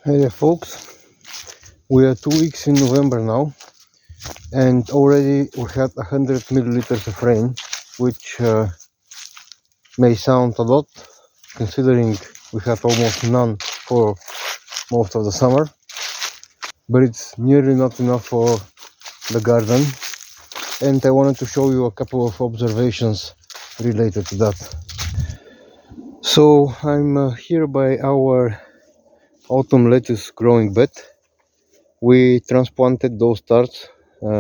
Hey there folks, we are 2 weeks in November now, and already we had 100 milliliters of rain, which may sound a lot considering we had almost none for most of the summer, but it's nearly not enough for the garden, and I wanted to show you a couple of observations related to that. So I'm here by our autumn lettuce growing bed. We transplanted those starts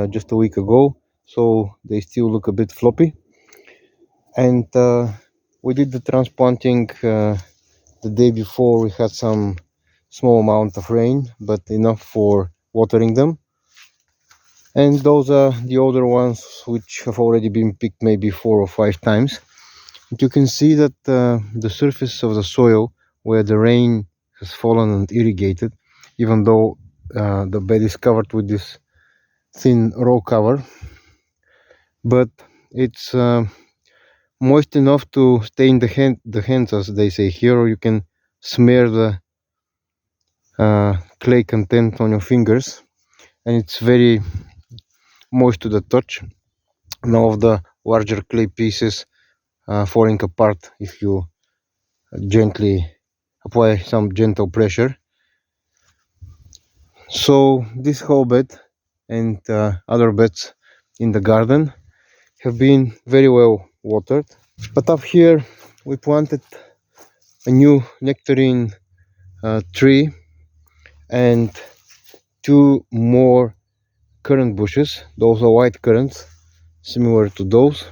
just a week ago, so they still look a bit floppy. And we did the transplanting the day before. We had some small amount of rain, but enough for watering them. And those are the older ones which have already been picked maybe 4 or 5 times. And you can see that the surface of the soil where the rain has fallen and irrigated, even though the bed is covered with this thin row cover, but it's moist enough to stay in the hands, as they say here, or you can smear the clay content on your fingers, and it's very moist to the touch. None of the larger clay pieces falling apart if you gently apply some gentle pressure. So this whole bed and other beds in the garden have been very well watered. But up here we planted a new nectarine tree and 2 more currant bushes. Those are white currants, similar to those.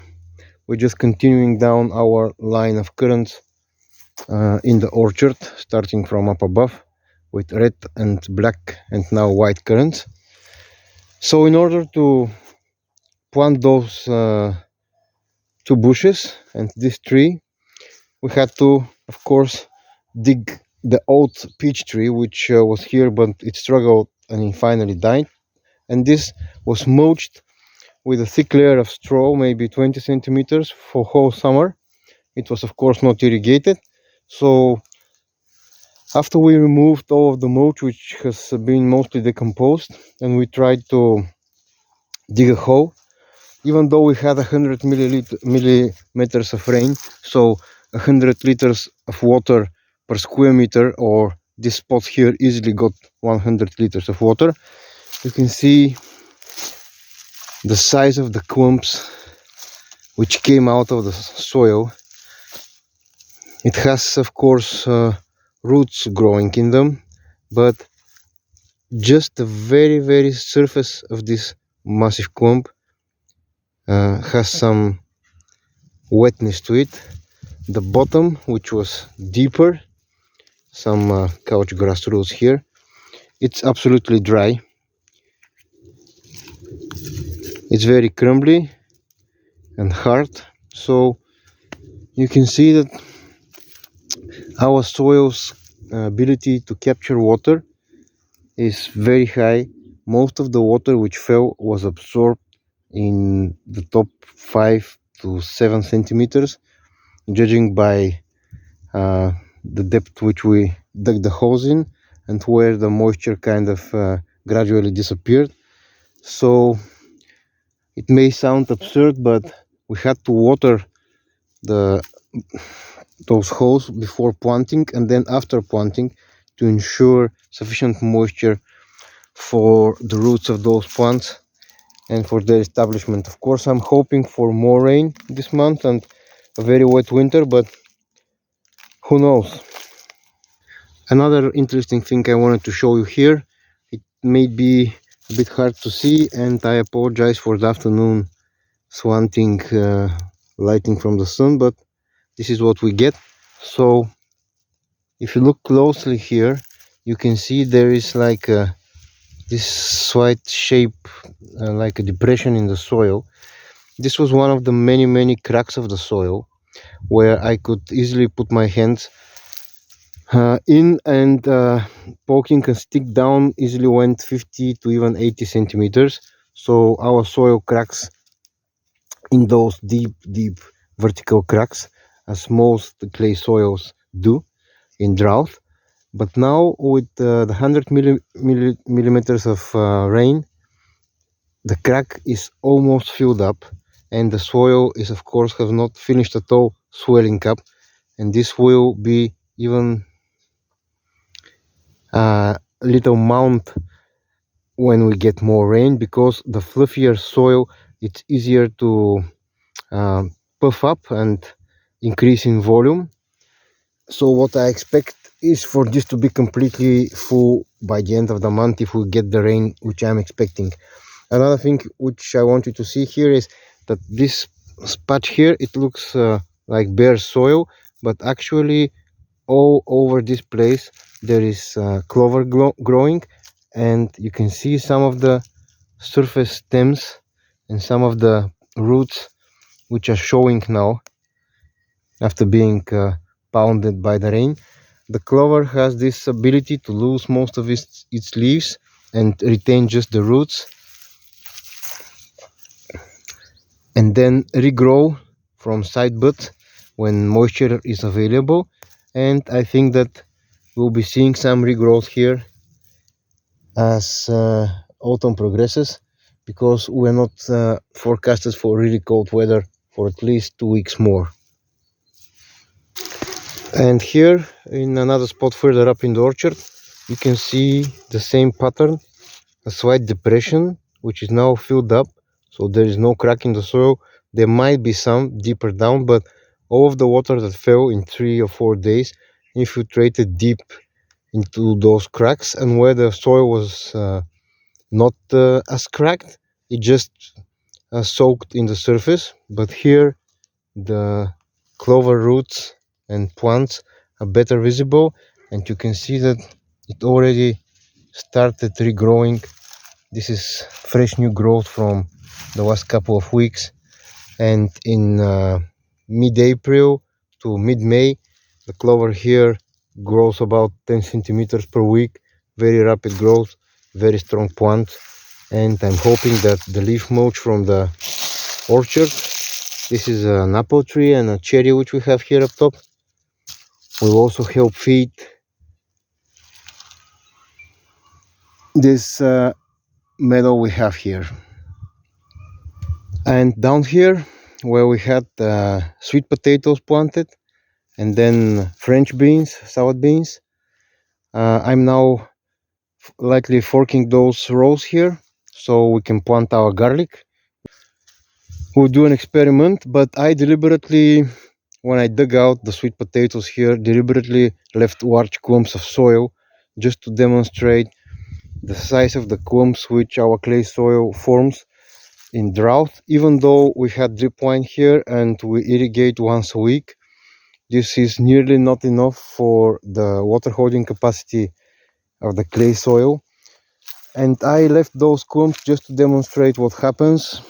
We're just continuing down our line of currants in the orchard, starting from up above with red and black and now white currants. So in order to plant those 2 bushes and this tree, we had to, of course, dig the old peach tree, which was here, but it struggled and it finally died. And this was mulched with a thick layer of straw, maybe 20 centimeters for whole summer. It was of course not irrigated. So after we removed all of the mulch, which has been mostly decomposed, and we tried to dig a hole, even though we had 100 millimeters of rain, so 100 liters of water per square meter, or this spot here easily got 100 liters of water. You can see the size of the clumps which came out of the soil. It has, of course, roots growing in them, but just the very surface of this massive clump has some wetness to it. The bottom, which was deeper, some couch grass roots here, it's absolutely dry. It's very crumbly and hard, so you can see that our soil's ability to capture water is very high. Most of the water which fell was absorbed in the top 5 to 7 centimeters, judging by the depth which we dug the holes in and where the moisture kind of gradually disappeared. So it may sound absurd, but we had to water those holes before planting and then after planting to ensure sufficient moisture for the roots of those plants and for their establishment. Of course, I'm hoping for more rain this month and a very wet winter, but who knows. Another interesting thing I wanted to show you here, it may be a bit hard to see, and I apologize for the afternoon slanting lighting from the sun, but this is what we get. So if you look closely here, you can see there is like this slight shape, like a depression in the soil. This was one of the many cracks of the soil where I could easily put my hands in, and poking a stick down easily went 50 to even 80 centimeters. So our soil cracks in those deep vertical cracks, as most clay soils do in drought. But now with the 100 millimeters of rain, the crack is almost filled up, and the soil is, of course, has not finished at all swelling up, and this will be even a little mound when we get more rain, because the fluffier soil, it's easier to puff up and increase in volume. So what I expect is for this to be completely full by the end of the month if we get the rain which I'm expecting. Another thing which I want you to see here is that this patch here, it looks like bare soil, but actually all over this place there is clover growing, and you can see some of the surface stems and some of the roots which are showing now after being pounded by the rain. The clover has this ability to lose most of its leaves and retain just the roots, and then regrow from side buds when moisture is available. And I think that we'll be seeing some regrowth here as autumn progresses, because we're not forecasted for really cold weather for at least 2 weeks more. And here in another spot further up in the orchard, you can see the same pattern, a slight depression which is now filled up, so there is no crack in the soil. There might be some deeper down, but all of the water that fell in 3 or 4 days infiltrated deep into those cracks, and where the soil was not as cracked, it just soaked in the surface. But here the clover roots and plants are better visible, and you can see that it already started regrowing. This is fresh new growth from the last couple of weeks, and in mid-April to mid-May the clover here grows about 10 centimeters per week. Very rapid growth, very strong plant, and I'm hoping that the leaf mulch from the orchard, this is an apple tree and a cherry which we have here up top, will also help feed this meadow we have here. And down here where we had sweet potatoes planted and then French beans, salad beans, I'm now likely forking those rows here so we can plant our garlic. We'll do an experiment, but I deliberately, when I dug out the sweet potatoes here, deliberately left large clumps of soil just to demonstrate the size of the clumps which our clay soil forms in drought. Even though we had drip line here and we irrigate once a week, this is nearly not enough for the water holding capacity of the clay soil. And I left those clumps just to demonstrate what happens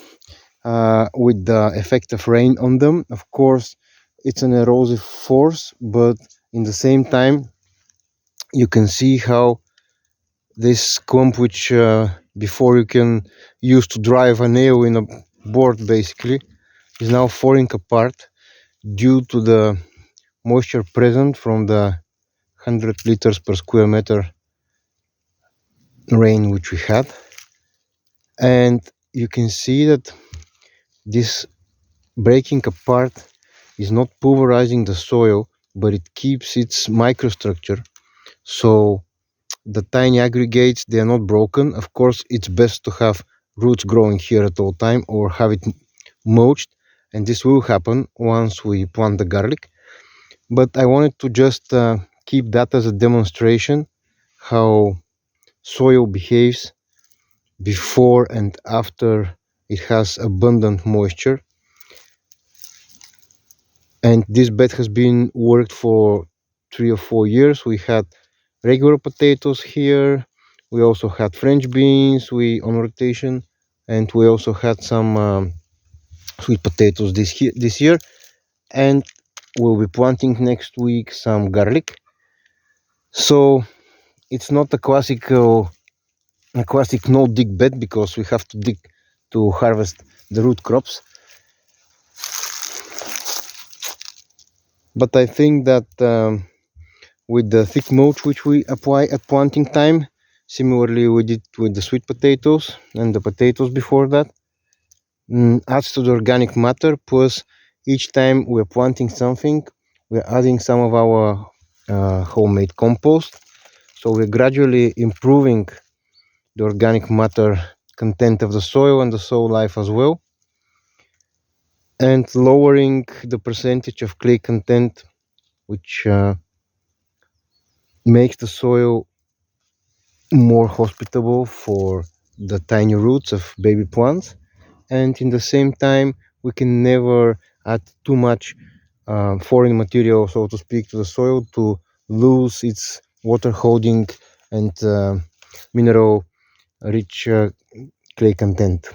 with the effect of rain on them. Of course, it's an erosive force, but in the same time, you can see how this clump, which before you can use to drive a nail in a board basically, is now falling apart due to the moisture present from the 100 liters per square meter rain which we had. And you can see that this breaking apart is not pulverizing the soil, but it keeps its microstructure. So the tiny aggregates, they are not broken. Of course, it's best to have roots growing here at all time or have it mulched, and this will happen once we plant the garlic. But I wanted to just keep that as a demonstration how soil behaves before and after it has abundant moisture. And this bed has been worked for 3 or 4 years. We had regular potatoes here, we also had French beans on rotation, and we also had some sweet potatoes this year, and we'll be planting next week some garlic. So it's not a classic no dig bed, because we have to dig to harvest the root crops. But I think that with the thick mulch which we apply at planting time. Similarly, we did with the sweet potatoes and the potatoes before that. Adds to the organic matter, plus each time we're planting something, we're adding some of our homemade compost. So we're gradually improving the organic matter content of the soil and the soil life as well, and lowering the percentage of clay content, which makes the soil more hospitable for the tiny roots of baby plants. And in the same time, we can never add too much foreign material, so to speak, to the soil to lose its water holding and mineral rich clay content.